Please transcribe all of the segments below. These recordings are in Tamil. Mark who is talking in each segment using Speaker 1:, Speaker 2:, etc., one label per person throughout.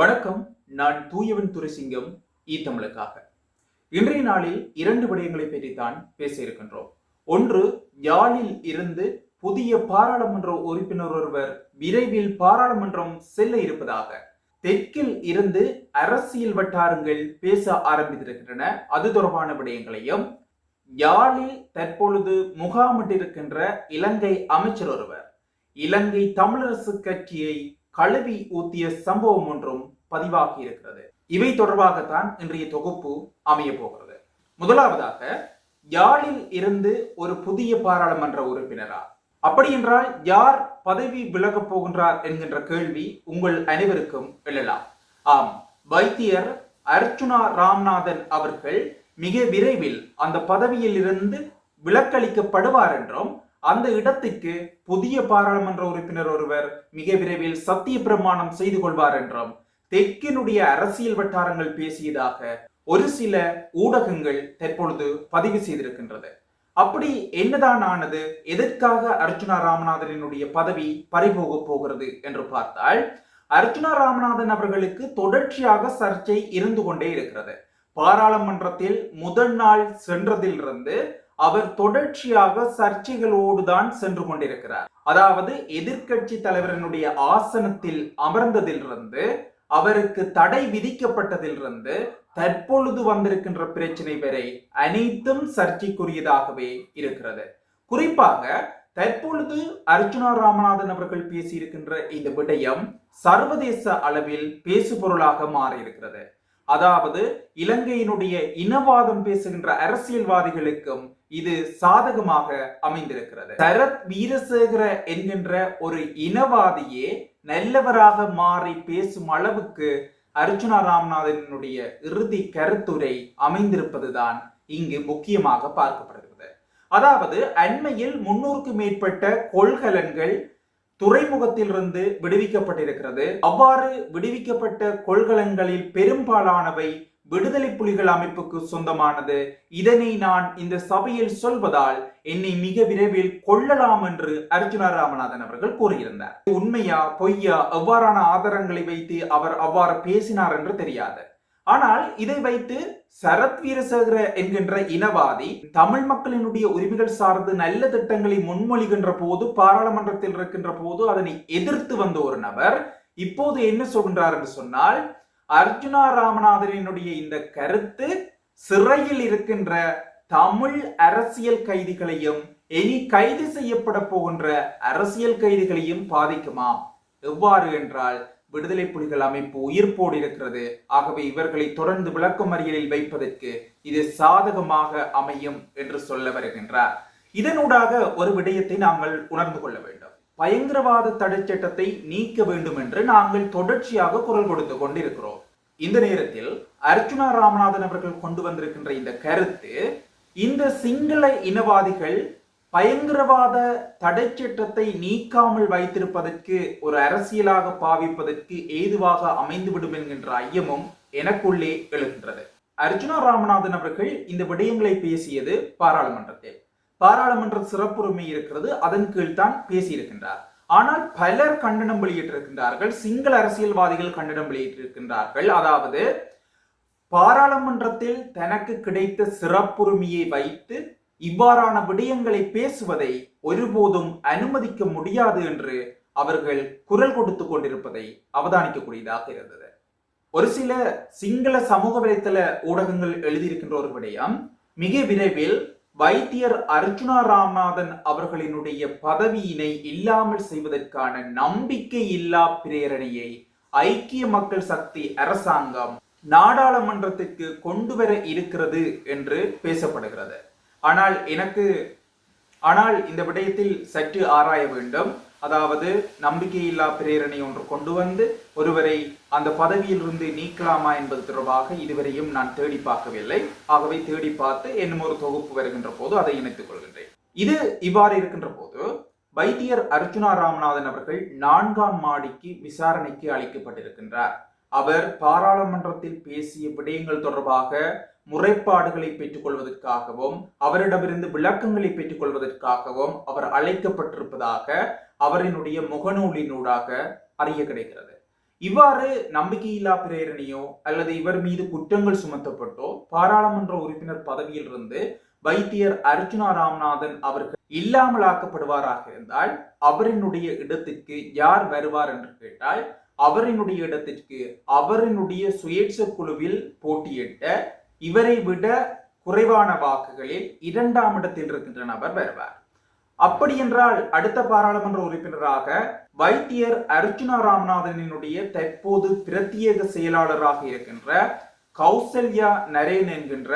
Speaker 1: வணக்கம். நான் தூயவன் துரைசிங்கம் தமிழுக்காக. இன்றைய நாளில் 2 விடயங்களை பற்றித்தான் பேச இருக்கின்றோம். ஒன்று, யாழில் இருந்து புதிய பாராளுமன்ற உறுப்பினர் ஒருவர் விரைவில் பாராளுமன்றம் செல்ல இருப்பதாக தெற்கில் இருந்து அரசியல் வட்டாரங்கள் பேச ஆரம்பித்திருக்கின்றன. அது தொடர்பான விடயங்களையும், யாழில் தற்பொழுது முகாமிட்டிருக்கின்ற இலங்கை அமைச்சர் ஒருவர் இலங்கை தமிழரசு கட்சியை கழுவி ஊத்திய சம்பவம் ஒன்றும் பதிவாகி இருக்கிறது. இவை தொடர்பாகத்தான் இன்றைய தொகுப்பு அமைய போகிறது. முதலாவதாக, யாழில் இருந்து ஒரு புதிய பாராளுமன்ற உறுப்பினரா? அப்படி என்றால் யார் பதவி விலகப் போகின்றார் என்கின்ற கேள்வி உங்கள் அனைவருக்கும் எழலாம். ஆம், வைத்தியர் அர்ச்சுனா ராமநாதன் அவர்கள் மிக விரைவில் அந்த பதவியில் இருந்து விலக்களிக்கப்படுவார் என்றும், அந்த இடத்துக்கு புதிய பாராளுமன்ற உறுப்பினர் ஒருவர் மிக விரைவில் சத்திய பிரமாணம் செய்து கொள்வார் என்றும் தெற்கினுடைய அரசியல் வட்டாரங்கள் பேசியதாக ஒரு சில ஊடகங்கள் தற்பொழுது பதிவு செய்திருக்கின்றது. அப்படி என்னதான் ஆனது? எதற்காக அர்ச்சுனா ராமநாதனுடைய பதவி பறிபோக போகிறது என்று பார்த்தால், அர்ச்சுனா ராமநாதன் அவர்களுக்கு தொடர்ச்சியாக சர்ச்சை இருந்து கொண்டே இருக்கிறது. பாராளுமன்றத்தில் முதல் நாள் சென்றதிலிருந்து அவர் தொடர்ச்சியாக சர்ச்சைகளோடு தான் சென்று கொண்டிருக்கிறார். அதாவது எதிர்கட்சி தலைவரனுடைய ஆசனத்தில் அமர்ந்ததிலிருந்து, அவருக்கு தடை விதிக்கப்பட்டதிலிருந்து தற்பொழுது வந்திருக்கின்ற பிரச்சனை வரை அனைத்தும் சர்ச்சைக்குரியதாகவே இருக்கிறது. குறிப்பாக தற்பொழுது அர்ச்சுனா ராமநாதன் அவர்கள் பேசியிருக்கின்ற இந்த விடயம் சர்வதேச அளவில் பேசுபொருளாக மாறியிருக்கிறது. அதாவது இலங்கையினுடைய இனவாதம் பேசுகின்ற அரசியல்வாதிகளுக்கும் இது சாதகமாக அமைந்திருக்கிறது. சரத் வீரசேகர என்கின்ற ஒரு இனவாதியே நல்லவராக மாறி பேசும் அளவுக்கு அர்ச்சுனா ராமநாதனுடைய இறுதி கருத்துரை அமைந்திருப்பதுதான் இங்கு முக்கியமாக பார்க்கப்படுகிறது. அதாவது அண்மையில் 300க்கும் மேற்பட்ட கொள்கலன்கள் துறைமுகத்திலிருந்து விடுவிக்கப்பட்டிருக்கிறது. அவ்வாறு விடுவிக்கப்பட்ட கொள்கலன்களில் பெரும்பாலானவை விடுதலை புலிகள் அமைப்புக்கு சொந்தமானது. இதனை நான் இந்த சபையில் சொல்வதால் என்னை மிக விரைவில் கொள்ளலாம் என்று அர்ச்சுனா ராமநாதன் அவர்கள் கூறியிருந்தார். உண்மையா பொய்யா, எவ்வாறான ஆதாரங்களை வைத்து அவர் அவ்வாறு பேசினார் என்று தெரியாது. ஆனால் இதை வைத்து சரத் வீரசேகர என்கின்ற இனவாதி தமிழ் மக்களினுடைய உரிமைகள் சார்ந்து நல்ல திட்டங்களை முன்மொழிகின்ற போது, பாராளுமன்றத்தில் இருக்கின்ற போது அதனை எதிர்த்து வந்த ஒரு நபர் இப்போது என்ன சொல்கின்றார் என்று சொன்னால், அர்ச்சுனா ராமநாதனுடைய இந்த கருத்து சிறையில் இருக்கின்ற தமிழ் அரசியல் கைதிகளையும் இனி கைது செய்யப்பட போகின்ற அரசியல் கைதிகளையும் பாதிக்குமா? எவ்வாறு என்றால், விடுதலை புலிகள் அமைப்பு உயிர்ப்போடு இருக்கிறது. ஆகவே இவர்களை தொடர்ந்து விளக்கமறியலில் வைப்பதற்கு இது சாதகமாக அமையும் என்று சொல்ல வருகின்றார். இதனூடாக ஒரு விடயத்தை நாங்கள் உணர்ந்து கொள்ள வேண்டும். பயங்கரவாத தடை சட்டத்தை நீக்க வேண்டும் என்று நாங்கள் தொடர்ச்சியாக குரல் கொடுத்து கொண்டிருக்கிறோம். இந்த நேரத்தில் அர்ச்சுனா ராமநாதன் அவர்கள் கொண்டு வந்திருக்கின்ற இந்த கருத்து, இந்த சிங்கள இனவாதிகள் பயங்கரவாத தடை சட்டத்தை நீக்காமல் வைத்திருப்பதற்கு, ஒரு அரசியலாக பாவிப்பதற்கு ஏதுவாக அமைந்துவிடும் என்கின்ற ஐயமும் எனக்குள்ளே எழுகின்றது. அர்ச்சுனா ராமநாதன் அவர்கள் இந்த விடயங்களை பேசியது பாராளுமன்றத்தில். பாராளுமன்ற சிறப்புரிமை இருக்கிறது, அதன் கீழ் தான் பேசியிருக்கின்றார். ஆனால் பலர் கண்டனம் வெளியிட்டிருக்கின்றார்கள். சிங்கள அரசியல்வாதிகள் கண்டனம் வெளியிட்டிருக்கின்றார்கள். அதாவது பாராளுமன்றத்தில் தனக்கு கிடைத்த சிறப்புரிமையை வைத்து இவ்வாறான விடயங்களை பேசுவதை ஒருபோதும் அனுமதிக்க முடியாது என்று அவர்கள் குரல் கொடுத்து கொண்டிருப்பதை அவதானிக்கக்கூடியதாக இருந்தது. ஒரு சில சிங்கள சமூக வலைத்தள ஊடகங்கள் எழுதியிருக்கின்ற ஒரு விடயம், மிக விரைவில் வைத்தியர் அர்ச்சுனா ராமநாதன் அவர்களினுடைய பதவியினை இல்லாமல் செய்வதற்கான நம்பிக்கை இல்லா பிரேரணையை ஐக்கிய மக்கள் சக்தி அரசாங்கம் நாடாளுமன்றத்திற்கு கொண்டு வர இருக்கிறது என்று பேசப்படுகிறது. ஆனால் இந்த விடயத்தில் சற்று ஆராய வேண்டும். அதாவது நம்பிக்கையில்லா பிரேரணை ஒன்று கொண்டு வந்து ஒருவரை அந்த பதவியில் இருந்து நீக்கலாமா என்பது தொடர்பாக இதுவரையும் நான் தேடி பார்க்கவில்லை. ஆகவே தேடி பார்த்து இன்னும் ஒரு தொகுப்பு வருகின்ற போது அதை இணைத்துக் கொள்கின்றேன். இது இவ்வாறு இருக்கின்ற போது, வைத்தியர் அர்ச்சுனா ராமநாதன் அவர்கள் 4ஆம் மாடிக்கு விசாரணைக்கு அளிக்கப்பட்டிருக்கின்றார். அவர் பாராளுமன்றத்தில் பேசிய விடயங்கள் தொடர்பாக முறைப்பாடுகளை பெற்றுக் கொள்வதற்காகவும் அவரிடமிருந்து விளக்கங்களை பெற்றுக் கொள்வதற்காகவும் அவர் அழைக்கப்பட்டிருப்பதாக அவரினுடைய முகநூலினூடாக அறிய கிடைக்கிறது. இவ்வாறு நம்பிக்கையில்லா பிரேரணையோ அல்லது இவர் மீது குற்றங்கள் சுமத்தப்பட்டோ பாராளுமன்ற உறுப்பினர் பதவியில் இருந்து வைத்தியர் அர்ச்சுனா ராமநாதன் அவர்கள் இல்லாமலாக்கப்படுவாராக இருந்தால் அவரினுடைய இடத்திற்கு யார் வருவார் என்று கேட்டால் அவரினுடைய இடத்திற்கு அவரினுடைய சுயேட்சை குழுவில் போட்டியிட்ட இவரை விட குறைவான வாக்குகளில் 2ஆம் இடத்தில் இருக்கின்ற நபர் வருவார். அப்படி என்றால் அடுத்த பாராளுமன்ற உறுப்பினராக வைத்தியர் அர்ச்சுனா ராமநாதனினுடைய தற்போது பிரத்யேக செயலாளராக இருக்கின்ற கௌசல்யா நரேன் என்கின்ற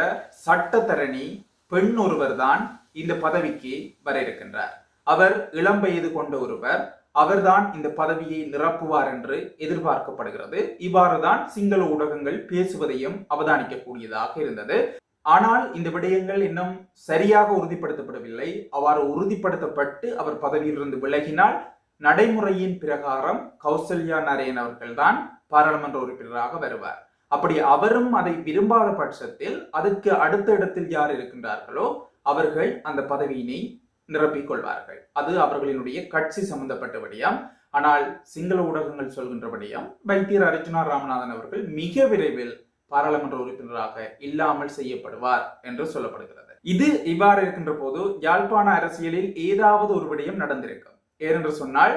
Speaker 1: சட்டத்தரணி பெண் ஒருவர் தான் இந்த பதவிக்கு வர இருக்கின்றார். அவர் இளம் வயது கொண்ட ஒருவர். அவர்தான் இந்த பதவியை நிரப்புவார் என்று எதிர்பார்க்கப்படுகிறது. இவ்வாறுதான் சிங்கள ஊடகங்கள் பேசுவதையும் அவதானிக்கக்கூடியதாக இருந்தது. ஆனால் இந்த விடயங்கள் இன்னும் சரியாக உறுதிப்படுத்தப்படவில்லை. அவ்வாறு உறுதிப்படுத்தப்பட்டு அவர் பதவியிலிருந்து விலகினால் நடைமுறையின் பிரகாரம் கௌசல்யா நரேன் அவர்கள்தான் பாராளுமன்ற உறுப்பினராக வருவார். அப்படி அவரும் அதை விரும்பாத பட்சத்தில் அதற்கு அடுத்த இடத்தில் யார் இருக்கின்றார்களோ அவர்கள் அந்த பதவியினை நிரப்பிக் கொள்வார்கள். அது அவர்களினுடைய கட்சி சம்பந்தப்பட்ட விடயம். ஆனால் சிங்கள ஊடகங்கள் சொல்கின்ற விடயம் வைத்தியர் அர்ச்சுனா ராமநாதன் அவர்கள் மிக விரைவில் பாராளுமன்ற உறுப்பினராக இல்லாமல் செய்யப்படுவார் என்று சொல்லப்படுகிறது. இது இவ்வாறு இருக்கின்ற போது யாழ்ப்பாண அரசியலில் ஏதாவது ஒரு விடயம் நடந்திருக்கும். ஏனென்று சொன்னால்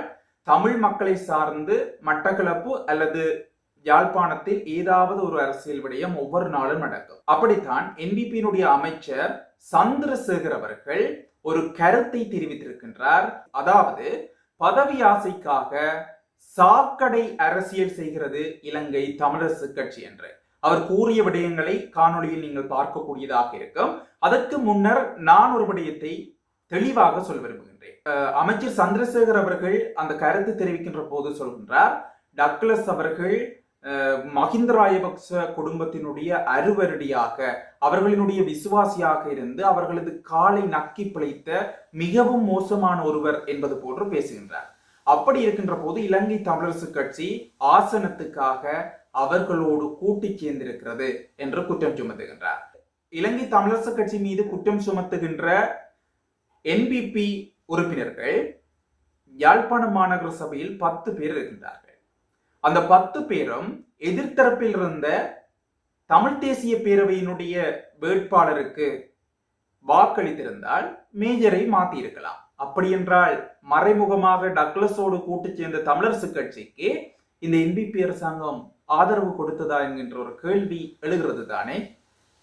Speaker 1: தமிழ் மக்களை சார்ந்து மட்டக்களப்பு அல்லது யாழ்ப்பாணத்தில் ஏதாவது ஒரு அரசியல் விடயம் ஒவ்வொரு நாளும் நடக்கும். அப்படித்தான் என்பிபியினுடைய அமைச்சர் சந்திரசேகர் அவர்கள் ஒரு கருத்தை தெரிவித்திருக்கின்றார். அதாவது பதவி ஆசைக்காக சாக்கடை அரசியல் செய்கிறது இலங்கை தமிழரசு கட்சி என்று அவர் கூறிய விடயங்களை காணொளியில் நீங்கள் பார்க்கக்கூடியதாக இருக்கும். அதற்கு முன்னர் நான் ஒரு விடயத்தை தெளிவாக சொல்ல விரும்புகின்றேன். அமைச்சர் சந்திரசேகர் அவர்கள் அந்த கருத்து தெரிவிக்கின்ற போது சொல்கின்றார், டக்ளஸ் அவர்கள் மஹிந்த ராஜபக்ச குடும்பத்தினுடைய அருவருடியாக அவர்களினுடைய விசுவாசியாக இருந்து அவர்களது காலை நக்கி பிழைத்த மிகவும் மோசமான ஒருவர் என்பது போன்று பேசுகின்றார். அப்படி இருக்கின்ற போது இலங்கை தமிழரசு கட்சி ஆசனத்துக்காக அவர்களோடு கூட்டி சேர்ந்திருக்கிறது என்று குற்றம் சுமத்துகின்றார். இலங்கை தமிழரசு கட்சி மீது குற்றம் சுமத்துகின்ற என்பிபி உறுப்பினர்கள் யாழ்ப்பாண மாநகர சபையில் 10 பேர் இருக்கின்றார்கள். அந்த 10 பேரும் எதிர்த்தரப்பில் இருந்த தமிழ் தேசிய பேரவையினுடைய வேட்பாளருக்கு வாக்களித்திருந்தால் மேஜரை மாத்தி இருக்கலாம். அப்படி என்றால் மறைமுகமாக டக்ளஸோடு கூட்டு சேர்ந்த தமிழரசு கட்சிக்கு இந்த என்பிபி அரசாங்கம் ஆதரவு கொடுத்ததா என்கின்ற ஒரு கேள்வி எழுகிறது தானே.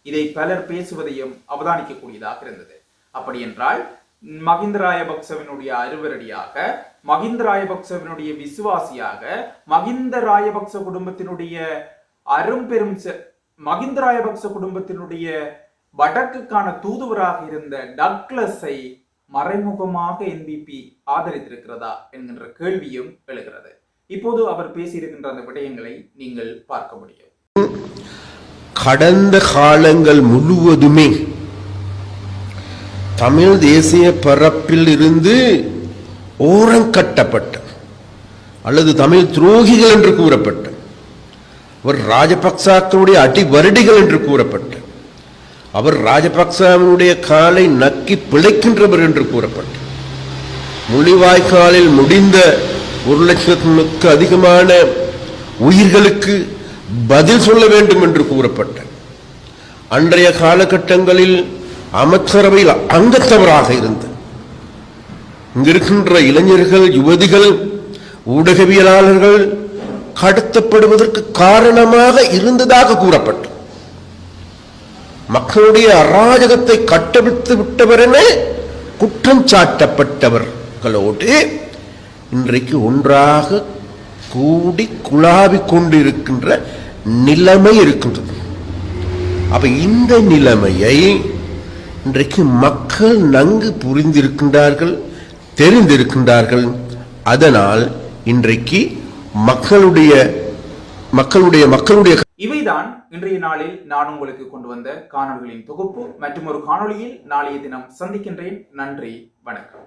Speaker 1: இதை பலர் பேசுவதையும் அவதானிக்கக்கூடியதாக இருந்தது. அப்படி என்றால் மஹிந்த ராஜபக்சவினுடைய அருவரடியாக, மஹிந்த ராஜபக்சவினுடைய விசுவாசியாக, மஹிந்த ராஜபக்ச குடும்பத்தினுடைய மஹிந்த ராஜபக்ச குடும்பத்தினுடைய வடக்குக்கான தூதுவராக இருந்த டக்ளஸை மறைமுகமாக என்பிபி ஆதரித்திருக்கிறதா என்கின்ற கேள்வியும் எழுகிறது. இப்போது அவர் பேசியிருக்கின்ற அந்த விடயங்களை நீங்கள் பார்க்க முடியும்.
Speaker 2: கடந்த காலங்கள் முழுவதுமே தமிழ் தேசிய பரப்பில் இருந்து ஓரங்கட்டப்பட்ட அல்லது தமிழ் துரோகிகள் என்று கூறப்பட்ட அவர் ராஜபக்சாக்களுடைய அடிவருடிகள் என்று கூறப்பட்ட அவர் ராஜபக்சனுடைய காலை நக்கி பிழைக்கின்றவர் என்று கூறப்பட்ட முள்ளிவாய்க்காலில் முடிந்த 1 லட்சத்துக்கு அதிகமான உயிர்களுக்கு பதில் சொல்ல வேண்டும் என்று கூறப்பட்ட அன்றைய காலகட்டங்களில் அமைச்சரவையில் அங்கத்தவராக இருந்த இங்கிருக்கின்ற இளைஞர்கள், யுவதிகள், ஊடகவியலாளர்கள் கடத்தப்படுவதற்கு காரணமாக இருந்ததாக கூறப்பட்ட மக்களுடைய அராஜகத்தை கட்டவிழ்த்து விட்டவர் என குற்றம் சாட்டப்பட்டவர்களோடு இன்றைக்கு ஒன்றாக கூடி குழாவிக் கொண்டிருக்கின்ற நிலைமை இருக்கின்றது. அப்ப இந்த நிலைமையை இன்றைக்கு மக்கள் நன்கு புரிந்திருக்கின்றார்கள், தெரிந்திருக்கின்றார்கள். அதனால் இன்றைக்கு மக்களுடைய
Speaker 1: இவைதான் இன்றைய நாளில் நான் உங்களுக்கு கொண்டு வந்த காணொளிகளின் தொகுப்பு. மற்றும் ஒரு காணொளியில் நாளைய தினம் சந்திக்கின்றேன். நன்றி, வணக்கம்.